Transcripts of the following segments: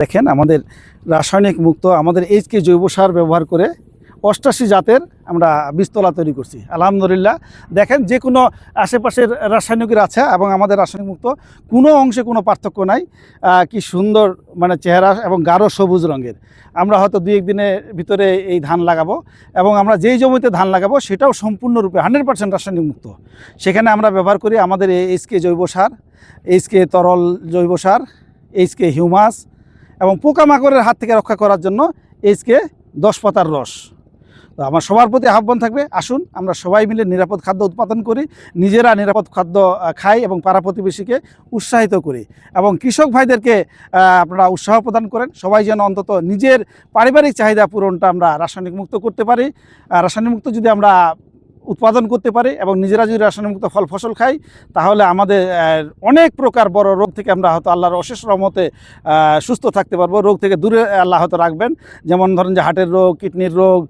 দেখেন আমাদের রাসায়নিক মুক্ত আমাদের এইচকে জৈব সার ব্যবহার করে 88 জাতের আমরা বীজতলা তৈরি করছি আলহামদুলিল্লাহ। দেখেন যে কোনো আশেপাশের রাসায়নিকের আছে এবং আমাদের রাসায়নিক মুক্ত কোনো অংশে কোনো পার্থক্য নাই। কি সুন্দর মানে চেহারা এবং গাঢ় সবুজ রঙের। আমরা হয়তো 2-1 দিনের ভিতরে এই ধান লাগাবো এবং আমরা যেই জমিতে ধান লাগাবো সেটাও সম্পূর্ণরূপে 100% রাসায়নিক মুক্ত। সেখানে আমরা ব্যবহার করি আমাদের এইচকে জৈব সার, এইচকে তরল জৈব সার, এইচকে হিউমাস এবং পোকামাকড়ের হাত থেকে রক্ষা করার জন্য এইচকে 10 পাতার রস। তো আমার সবার প্রতি আহ্বান থাকবে, আসুন আমরা সবাই মিলে নিরাপদ খাদ্য উৎপাদন করি, নিজেরা নিরাপদ খাদ্য খাই এবং পাড়া প্রতিবেশীকে উৎসাহিত করি এবং কৃষক ভাইদেরকে আপনারা উৎসাহ প্রদান করেন। সবাই যেন অন্তত নিজের পারিবারিক চাহিদা পূরণটা আমরা রাসায়নিক মুক্ত করতে পারি। রাসায়নিক মুক্ত যদি আমরা উৎপাদন করতে পারি এবং নিজেরা যদি রাসায়নিক মুক্ত ফল ফসল খাই, তাহলে আমাদের অনেক প্রকার বড় রোগ থেকে আমরা হয়তো আল্লাহর অশেষ রহমতে সুস্থ থাকতে পারবো। রোগ থেকে দূরে আল্লাহ হয়তো রাখবেন। যেমন ধরেন যে হার্টের রোগ, কিডনির রোগ,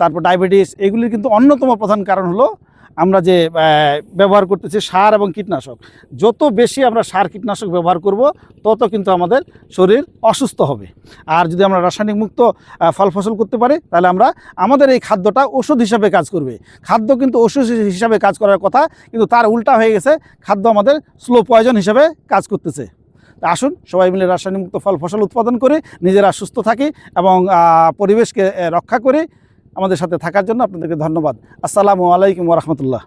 তারপর ডায়াবেটিস, এগুলির কিন্তু অন্যতম প্রধান কারণ হলো আমরা যে ব্যবহার করতেছি সার এবং কীটনাশক। যত বেশি আমরা সার কীটনাশক ব্যবহার করব তত কিন্তু আমাদের শরীর অসুস্থ হবে। আর যদি আমরা রাসায়নিক মুক্ত ফল ফসল করতে পারি, তাহলে আমরা আমাদের এই খাদ্যটা ওষুধ হিসাবে কাজ করবে। খাদ্য কিন্তু ওষুধ হিসাবে কাজ করার কথা, কিন্তু তার উল্টা হয়ে গেছে, খাদ্য আমাদের স্লো পয়জন হিসাবে কাজ করতেছে। তা আসুন সবাই মিলে রাসায়নিক মুক্ত ফল ফসল উৎপাদন করে নিজেরা সুস্থ থাকি এবং পরিবেশকে রক্ষা করি। আমাদের সাথে থাকার জন্য আপনাদেরকে ধন্যবাদ। আসসালামু আলাইকুম ওয়া রাহমাতুল্লাহ।